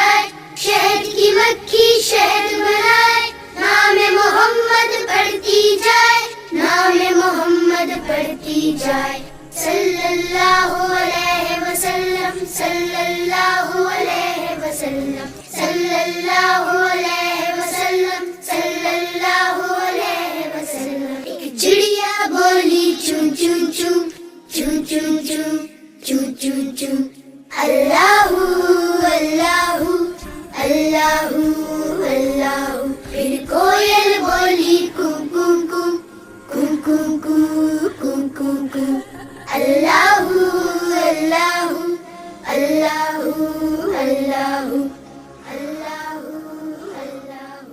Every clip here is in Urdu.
جائے، شہد کی مکھی شہد بنائے، نام محمد پڑھتی جائے، نام محمد پڑھتی جائے، صلی اللہ علیہ وسلم، صلی اللہ علیہ وسلم، صلی اللہ علیہ وسلم، صلی اللہ علیہ وسلم۔ ایک چڑیا بولی چون چون چون چون چون چون چون چون چون، اللہ اللہ اللہ اللہ۔ پھر کوئل بولی کو کو کو کو کو کو کو کو کو، اللہ اللہ اللہ اللہ اللہ اللہ۔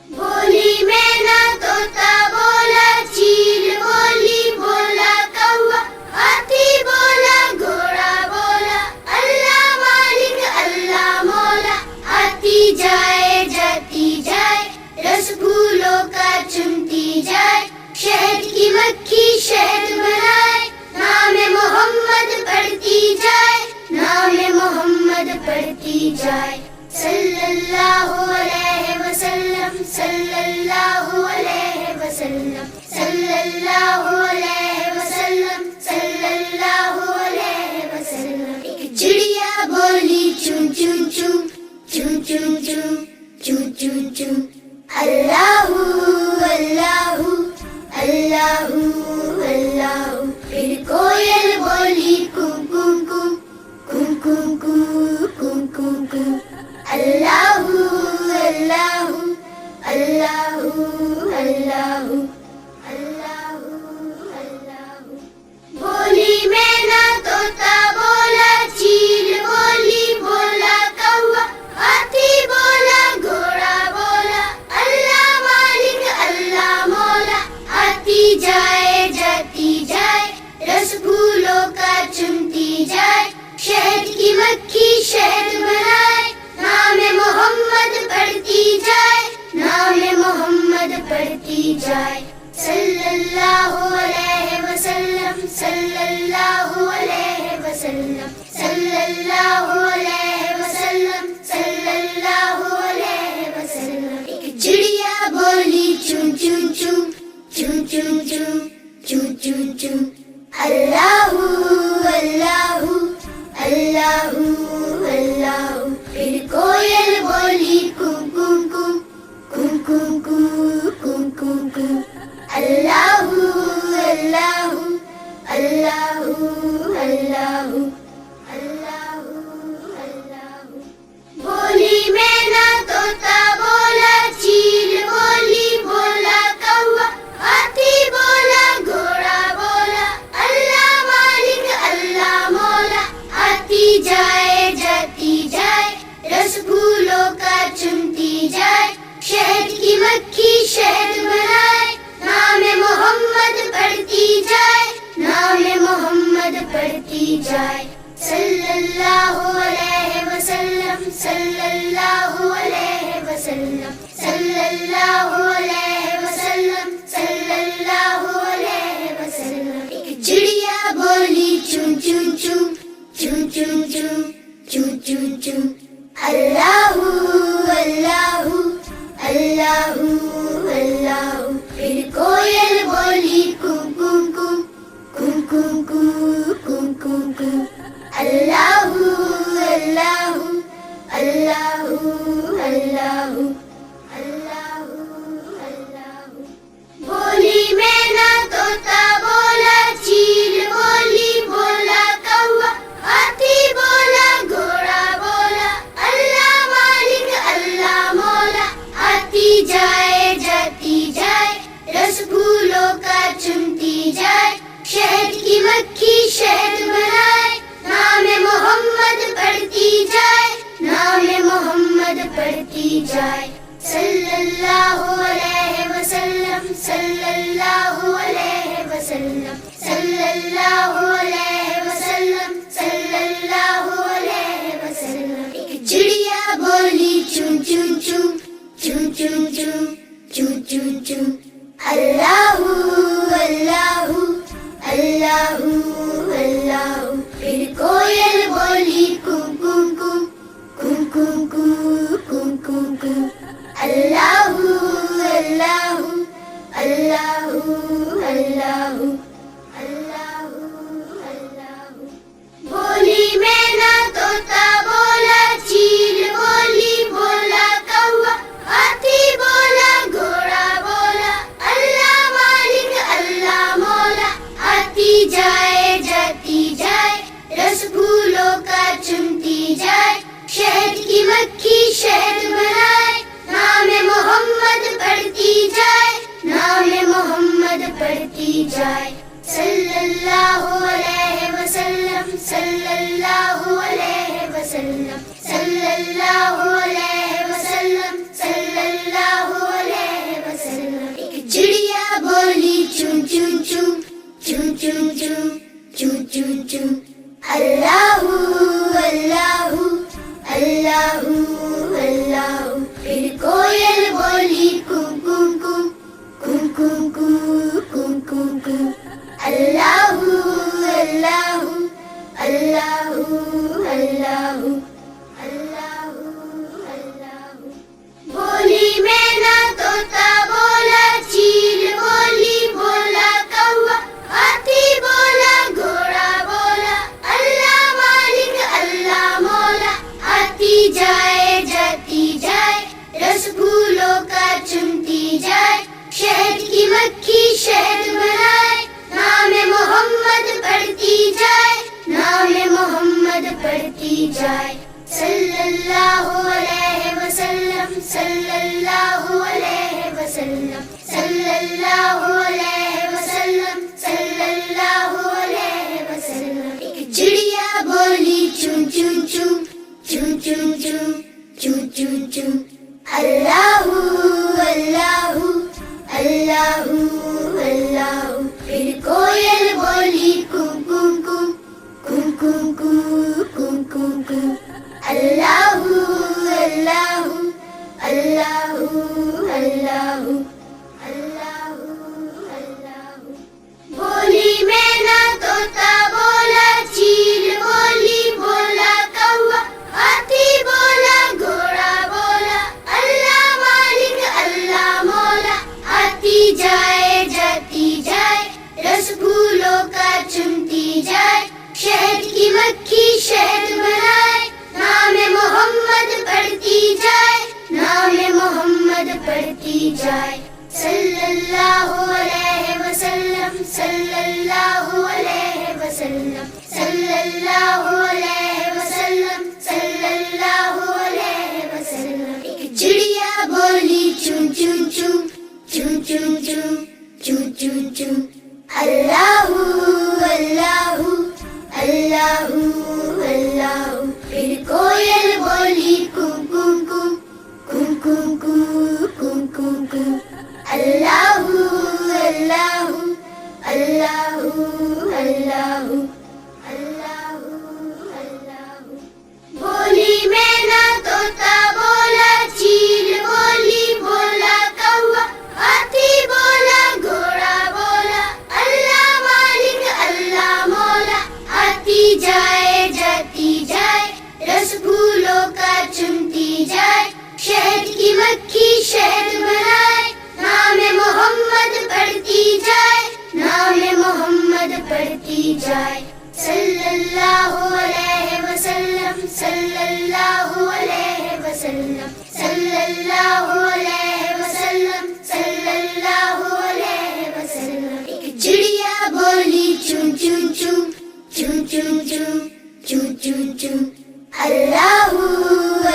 بولی مینا طوطا بولا چیل بولی، بولا کوا ہاتھی بولا گھوڑا بولا، اللہ مالک اللہ مولا۔ آتی جائے جاتی جائے، رس پھولوں کا چنتی جائے، شہد کی مکھی شہد بنائے، نام محمد پڑھتی جائے، نام محمد پڑھتی جائے، صلی اللہ علیہ وسلم، صلی اللہ علیہ وسلم، صلی اللہ علیہ وسلم، صلی اللہ علیہ وسلم۔ ایک چڑیا بولی چون چون چون چون چون چون چون چون چون، اللہ اللہ اللہ اللہ۔ پھر کوئل بولی کو کو کو کو کو کو کو کو کو، اللہ اللہ اللہ اللہ اللہ اللہ۔ بولی مینا طوطا بولا چیل بولی، بولا کوا ہاتھی بولا گھوڑا بولا، اللہ مالک اللہ مولا۔ آتی جائے جاتی جائے، رس پھولوں کا چنتی جائے، شہد کی مکھی شہد بنائے، نام محمد پڑھتی جائے، نام محمد پڑھتی جائے، صلی اللہ علیہ وسلم، صلی اللہ علیہ وسلم، صلی اللہ علیہ وسلم، صلی اللہ علیہ وسلم۔ ایک چڑیا بولی چون چون چون چون چون چون چون چون چون، اللہ اللہ اللہ اللہ۔ پھر کوئل بولی کو کو کو کو کو کو کو کو کو، اللہ اللہ اللہ اللہ اللہ اللہ۔ بولی مینا طوطا بولا چیل بولی، بولا کوا ہاتھی بولا گھوڑا بولا، اللہ مالک اللہ مولا۔ آتی جائے جاتی جائے، رس پھولوں کا چنتی جائے، شہد کی مکھی شہد بنائے، نام محمد پڑھتی جائے، نام محمد پڑھتی جائے، صلی اللہ علیہ وسلم، صلی اللہ علیہ وسلم، صلی اللہ علیہ وسلم، صلی اللہ علیہ وسلم۔ ایک چڑیا بولی چون چون چون چون چون چون چون چون چون، اللہ اللہ اللہ اللہ۔ پھر کوئل بولی کو کو کو کو کو کو کو کو کو، اللہ اللہ اللہ اللہ اللہ اللہ۔ بولی مینا طوطا بولا چیل بولی، بولا کوا ہاتھی بولا گھوڑا بولا، اللہ مالک اللہ مولا۔ آتی جائے جاتی جائے، رس پھولوں کا چنتی جائے، شہد کی مکھی شہد بنائے، نام محمد پڑھتی جائے، نام محمد پڑھتی جائے، صلی اللہ علیہ وسلم، صلی اللہ علیہ وسلم، صلی اللہ علیہ وسلم، صلی اللہ علیہ وسلم۔ ایک چڑیا بولی چون چون چون چون چون چون چون چون چون، اللہ اللہ اللہ اللہ۔ پھر کوئل بولی کو کو کو کو کو کو اللہ اللہ اللہ اللہ اللہ. بولی مینا طوطا بولا چیل بولی بولا کوا ہاتھی بولا گھوڑا بولا اللہ مالک اللہ مولا. آتی جائے جاتی جائے رس پھولوں کا چنتی جائے شہد کی مکھی شہد بنائے نام محمد پڑھتی جائے نام محمد پڑھتی جائے. صلی اللہ علیہ وسلم صلی اللہ علیہ وسلم صلی اللہ علیہ وسلم صلی اللہ علیہ وسلم. ایک چڑیا بولی چون چون چون چون چون چون چون چون چون اللہ اللہ اللہ اللہ. پھر کوئل بولی کون کون کون کون کون کون کون کون اللہ اللہ اللہ اللہ اللہ اللہ. بولی مینا طوطا بولا چیل بولی بولا کوا ہاتھی بولا گھوڑا بولا اللہ مالک اللہ مولا. آتی جائے جاتی جائے رس پھولوں کا چنتی جائے شہد کی مکھی شہد بنائے نام محمد پڑھتی جائے نام محمد پڑھتی جائے. صلی اللہ علیہ وسلم صلی اللہ علیہ وسلم صلی اللہ علیہ وسلم صلی اللہ علیہ وسلم. ایک چڑیا بولی چون چون چون چون چون چون چون چون چون اللہ اللہ اللہ اللہ. پھر کوئل بولی کون کون کون کون کون کون کون کون اللہ اللہ اللہ اللہ اللہ اللہ. بولی مینا طوطا بولا چیل بولی بولا کوا ہاتھی بولا گھوڑا بولا اللہ مالک اللہ مولا. آتی جائے جاتی جائے رس پھولوں کا چنتی جائے شہد کی مکھی شہد بنائے نام محمد پڑھتی جائے نام محمد پڑھتی جائے. صلی اللہ علیہ وسلم صلی اللہ علیہ وسلم صلی اللہ علیہ وسلم صلی اللہ علیہ وسلم. ایک چڑیا بولی چون چون چون چون چون چون چون چون چون اللہ اللہ اللہ اللہ. پھر کوئل بولی کون کون کون کون کون کون کون کون اللہ اللہ اللہ اللہ اللہ اللہ. بولی مینا طوطا بولا چیل بولی بولا کوا ہاتھی بولا گھوڑا بولا اللہ مالک اللہ مولا. آتی جائے جاتی جائے رس پھولوں کا چنتی جائے شہد کی مکھی شہد بنائے نام محمد پڑھتی جائے نام محمد پڑھتی جائے. صلی اللہ علیہ وسلم صلی اللہ علیہ وسلم صلی اللہ علیہ وسلم صلی اللہ علیہ وسلم. ایک چڑیا بولی چون چون چون چون چون چون چون چون چون اللہ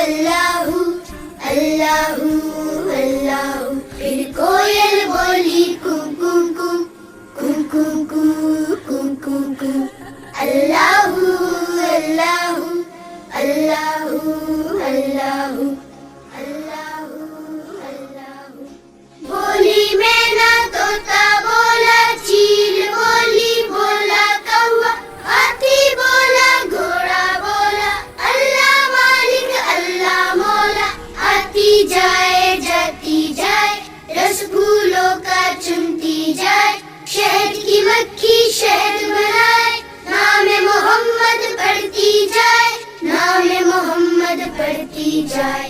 اللہ اللہ اللہ. پھر کوئل بولی کون کون کون کون کون کون کون کون اللہ اللہ اللہ اللہ اللہ اللہ. بولی مینا طوطا بولا چیل بولی بولا کوا ہاتھی بولا گھوڑا بولا اللہ مالک اللہ مولا. آتی جائے جاتی جائے رس پھولوں کا چنتی جائے شہد کی مکھی شہد بنائے نام محمد پڑھتی جائے نام محمد پڑھتی جائے.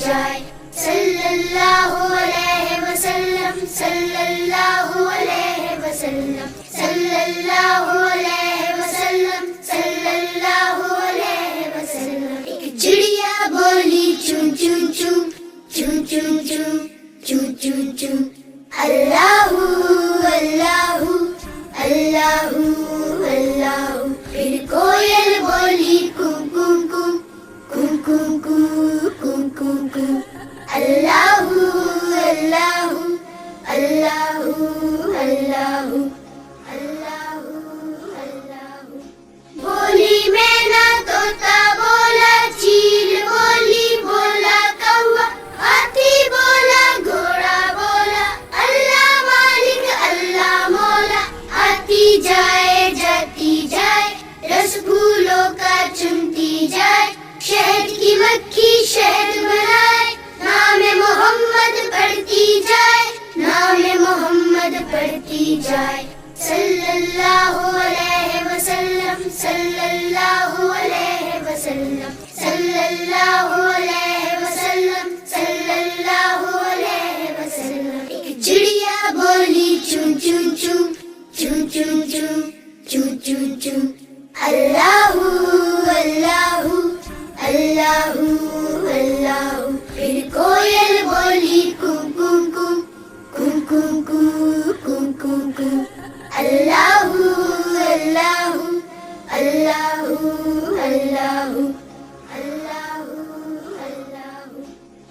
جائے صلی اللہ علیہ وسلم صلی اللہ علیہ وسلم صلی اللہ علیہ وسلم صلی اللہ علیہ وسلم ایک چڑیا بولی چون چون چون چون چون چون چون چون چون اللہ اللہ اللہ اللہ پھر کوئل بولی کم کم کم کم کم کم کم کم کم اللہ اللہ اللہ اللہ اللہ اللہ بولی مینا طوطا بولا چیل بولی بولا کوا ہاتھی بولا گھوڑا بولا اللہ مالک اللہ مولا آتی جائے جاتی جائے رس پھولوں کا چنتی جائے شہد کی مکھی شہد بنائے نام محمد پڑھتی جائے نام محمد پڑھتی جائے صلی اللہ علیہ وسلم صلی اللہ علیہ وسلم صلی اللہ علیہ وسلم صلی اللہ علیہ وسلم ایک چڑیا بولی چون چون چون چون چون چون چون چون چون اللہ اللہ اللہ اللہ پھر کوئل بولی کم کم کم کم کم کم کم کم اللہ اللہ اللہ اللہ اللہ اللہ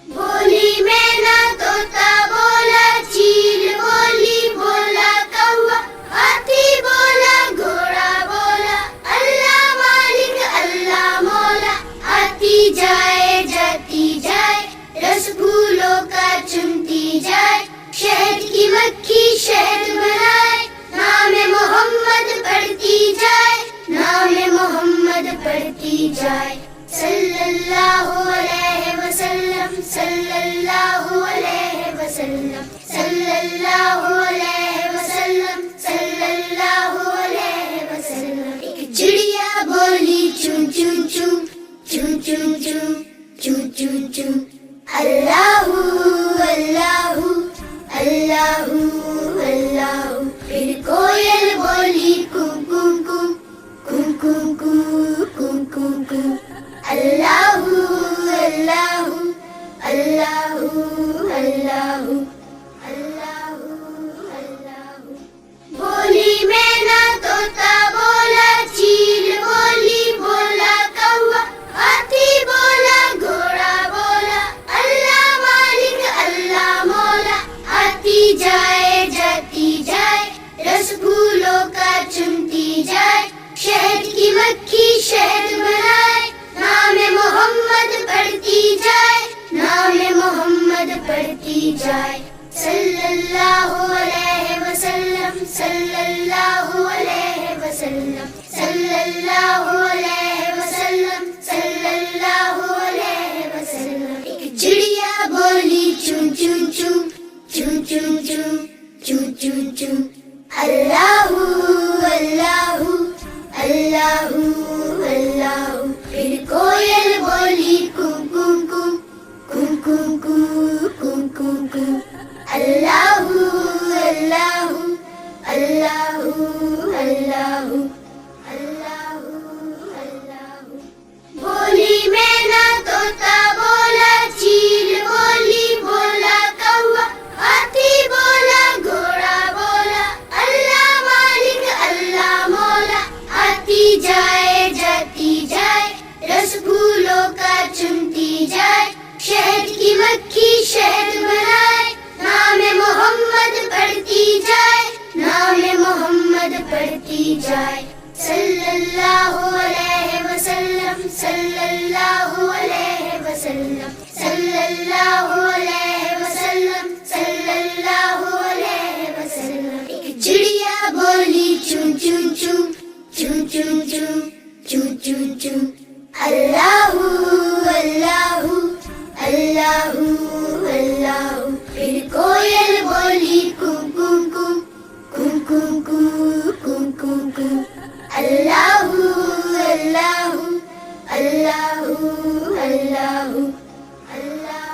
بولی مینا طوطا بولا چیل بولی بولا کوا ہاتھی بولا گھوڑا بولا اللہ مالک اللہ مولا آتی جائے جاتی جائے رس پھولوں کا چنتی جائے شہد کی مکھی شہد بنائے نام محمد پڑھتی جائے نام محمد پڑھتی جائے صلی اللہ علیہ وسلم صلی اللہ علیہ وسلم صلی اللہ علیہ وسلم صلی اللہ علیہ وسلم ایک چڑیا بولی چون چون چون چون چون چون چون چون چون اللہ اللہ اللہ اللہ پھر کوئل بولی کم کم کم کم کم کم کم کم اللہ اللہ اللہ اللہ اللہ اللہ بولی مینا طوطا بولا چیل بولی بولا کوا ہاتھی بولا گھوڑا بولا اللہ مالک اللہ مولا آتی جائے جاتی جائے رس پھولوں کا چنتی جائے شہد کی مکھی شہد بنائے نام محمد پڑھتی جائے نام محمد پڑھتی جائے صلی اللہ علیہ وسلم صلی اللہ علیہ وسلم صلی اللہ علیہ وسلم صلی اللہ علیہ وسلم ایک چڑیا بولی چون چون چون چون چون چون چون چون چون اللہ اللہ اللہ اللہ پھر کوئل بولی کم کم کم کم کم کم کم کم اللہ اللہ اللہ اللہ اللہ اللہ بولی مینا طوطا بولا چیل بولی بولا کوا ہاتھی بولا گھوڑا بولا اللہ مالک اللہ مولا آتی جائے جاتی جائے رس پھولوں کا چنتی جائے شہد کی مکھی شہد بنائے نام محمد پڑھتی جائے نام محمد پڑھتی جائے صلی اللہ علیہ وسلم صلی اللہ علیہ وسلم صلی اللہ علیہ وسلم صلی اللہ علیہ وسلم ایک چڑیا بولی چون چون چون چون چون چون چون چون چون اللہ اللہ اللہ اللہ پھر کوئل بولی کم کم کم کم کم کم کم کم اللہ اللہ اللہ اللہ اللہ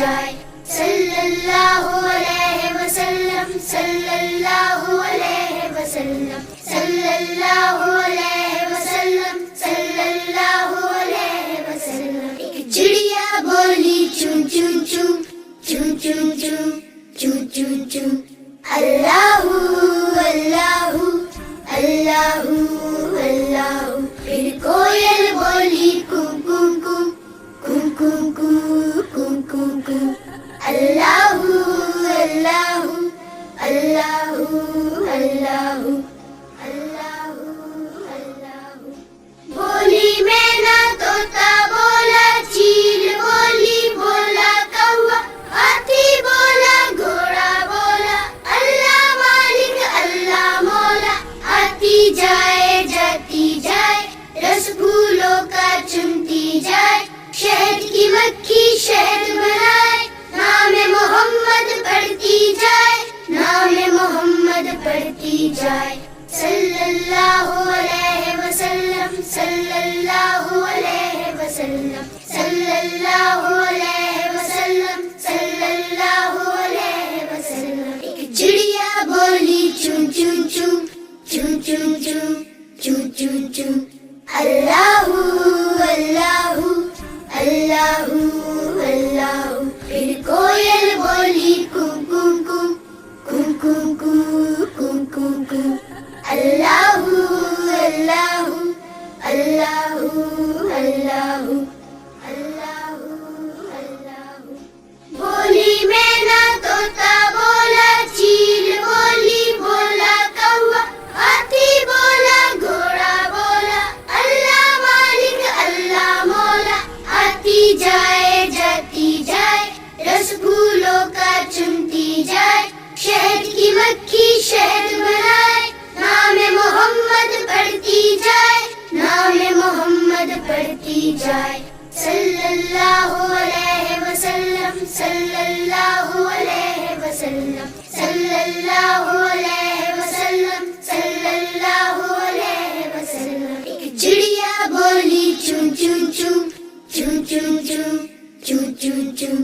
جائے صلی اللہ علیہ وسلم صلی اللہ علیہ وسلم صلی اللہ علیہ وسلم صلی اللہ علیہ وسلم ایک چڑیا بولی چون چون چون چون چون چون چون چون چون اللہ اللہ اللہ اللہ پھر کوئل بولی کو کو کو کو کو کو کو کو اللہ اللہ اللہ اللہ اللہ اللہ بولی مینا طوطا بولا چیل بولی بولا کوا ہاتھی بولا گھوڑا بولا اللہ مالک اللہ مولا آتی جائے جاتی جائے رس پھولوں کا چنتی جائے شہد کی مکھی شہد بنائے نام محمد پڑھتی جائے نام محمد پڑھتی جائے صلی اللہ علیہ وسلم صلی اللہ علیہ وسلم صلی اللہ علیہ وسلم صلی اللہ علیہ وسلم ایک چڑیا بولی چون چون چون چون چون چون چون چون چون اللہ اللہ اللہ اللہ پھر کوئل بولی کو کو کو کو کو کو کو کو اللہ اللہ اللہ اللہ اللہ اللہ بولی مینا طوطا بولا چیل بولی بولا کوا ہاتھی بولا گھوڑا بولا اللہ مالک اللہ مولا آتی جائے جاتی جائے رس پھولوں کا چنتی جائے شہد کی مکھی شہد بنائے نام محمد پڑھتی جائے نام محمد پڑھتی جائے صلی اللہ علیہ وسلم صلی اللہ علیہ وسلم صلی اللہ علیہ وسلم صلی اللہ علیہ وسلم ایک چڑیا بولی چون چون چون چون چون چون چون چون چون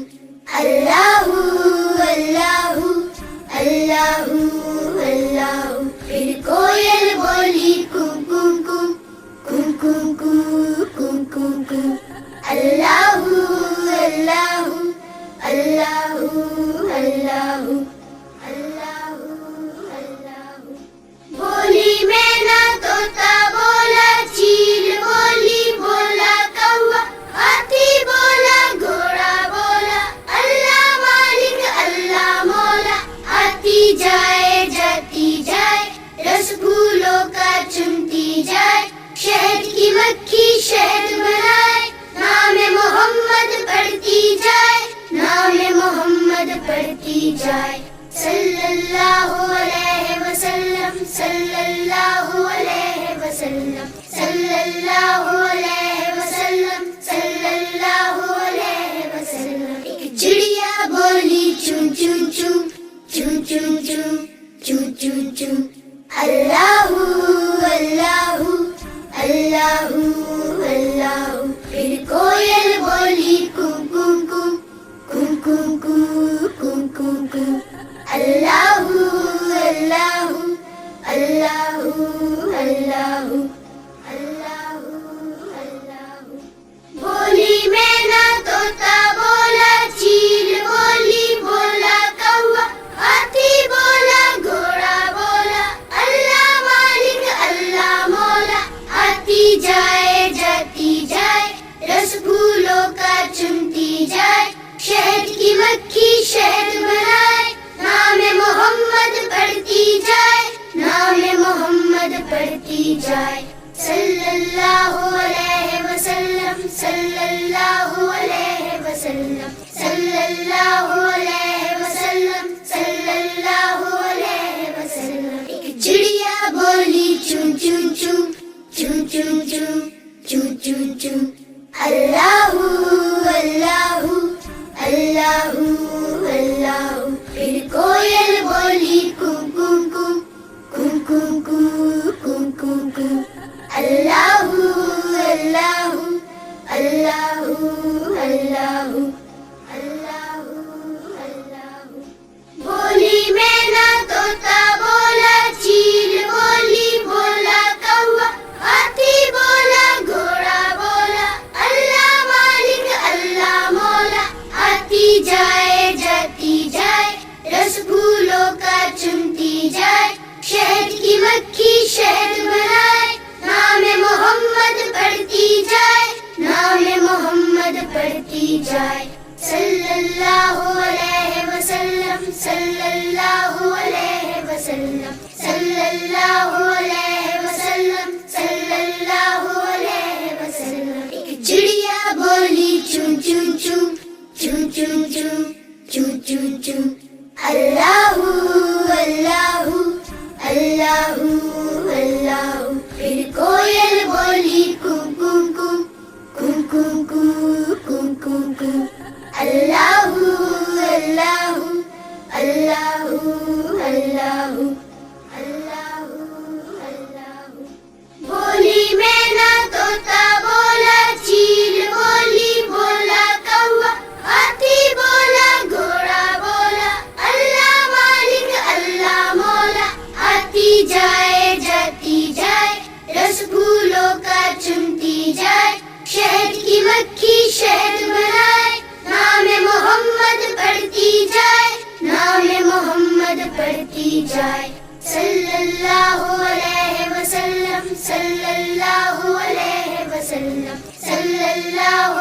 اللہ اللہ اللہ اللہ پھر کوئل بولی کو کو کو کو کو کو کو کو اللہ اللہ اللہ اللہ اللہ اللہ بولی مینا طوطا بولا چیل بولی بولا کوا ہاتھی بولا گھوڑا بولا اللہ مالک اللہ مولا آتی جائے جاتی جائے رس پھولوں کا چنتی جائے شہد کی مکھی شہد بنائے نام محمد پڑھتی جائے نام محمد پڑھتی جائے صلی اللہ علیہ وسلم صلی اللہ علیہ وسلم صلی اللہ علیہ وسلم صلی اللہ علیہ وسلم ایک چڑیا بولی چون چون چون چون چون چون چون چون چون اللہ اللہ اللہ اللہ پھر کوئل بولی کو کو کو کو کو کو کو کو اللہ اللہ اللہ اللہ اللہ اللہ بولی مینا طوطا بولا چیل بولی بولا کوا ہاتھی بولا گھوڑا بولا اللہ مالک اللہ مولا آتی جائے جاتی جائے رس پھولوں کا چنتی جائے شہد کی مکھی شہد بنائے نام محمد پڑھتی جائے نام محمد پڑھتی جائے صلی اللہ علیہ وسلم صلی اللہ علیہ وسلم صلی اللہ علیہ وسلم صلی اللہ علیہ وسلم ایک چڑیا بولی چون چون چون چون چون چون چون چون چون اللہ اللہ اللہ اللہ پھر کوئل بولی کو کو کو کو کو کو کو کو اللہ اللہ اللہ اللہ اللہ بڑھتی جائے صلی اللہ علیہ وسلم صلی اللہ علیہ وسلم صلی اللہ علیہ وسلم صلی اللہ علیہ وسلم ایک چڑیا بولی چون چون چون چون چون چون چون چون چون اللہ اللہ اللہ اللہ پھر کوئل بولی کو کو کو کو کو کو کو کو اللہ اللہ اللہ اللہ اللہ اللہ بولی مینا طوطا بولا چیل بولی بولا کوا ہاتھی بولا گھوڑا بولا اللہ مالک اللہ مولا آتی جائے جاتی جائے رس پھولوں کا چنتی جائے شہد کی مکھی شہد بنائے نام محمد پڑھتی جائے نام محمد پڑھتی جائے صلی اللہ علیہ وسلم صلی اللہ علیہ وسلم صلی اللہ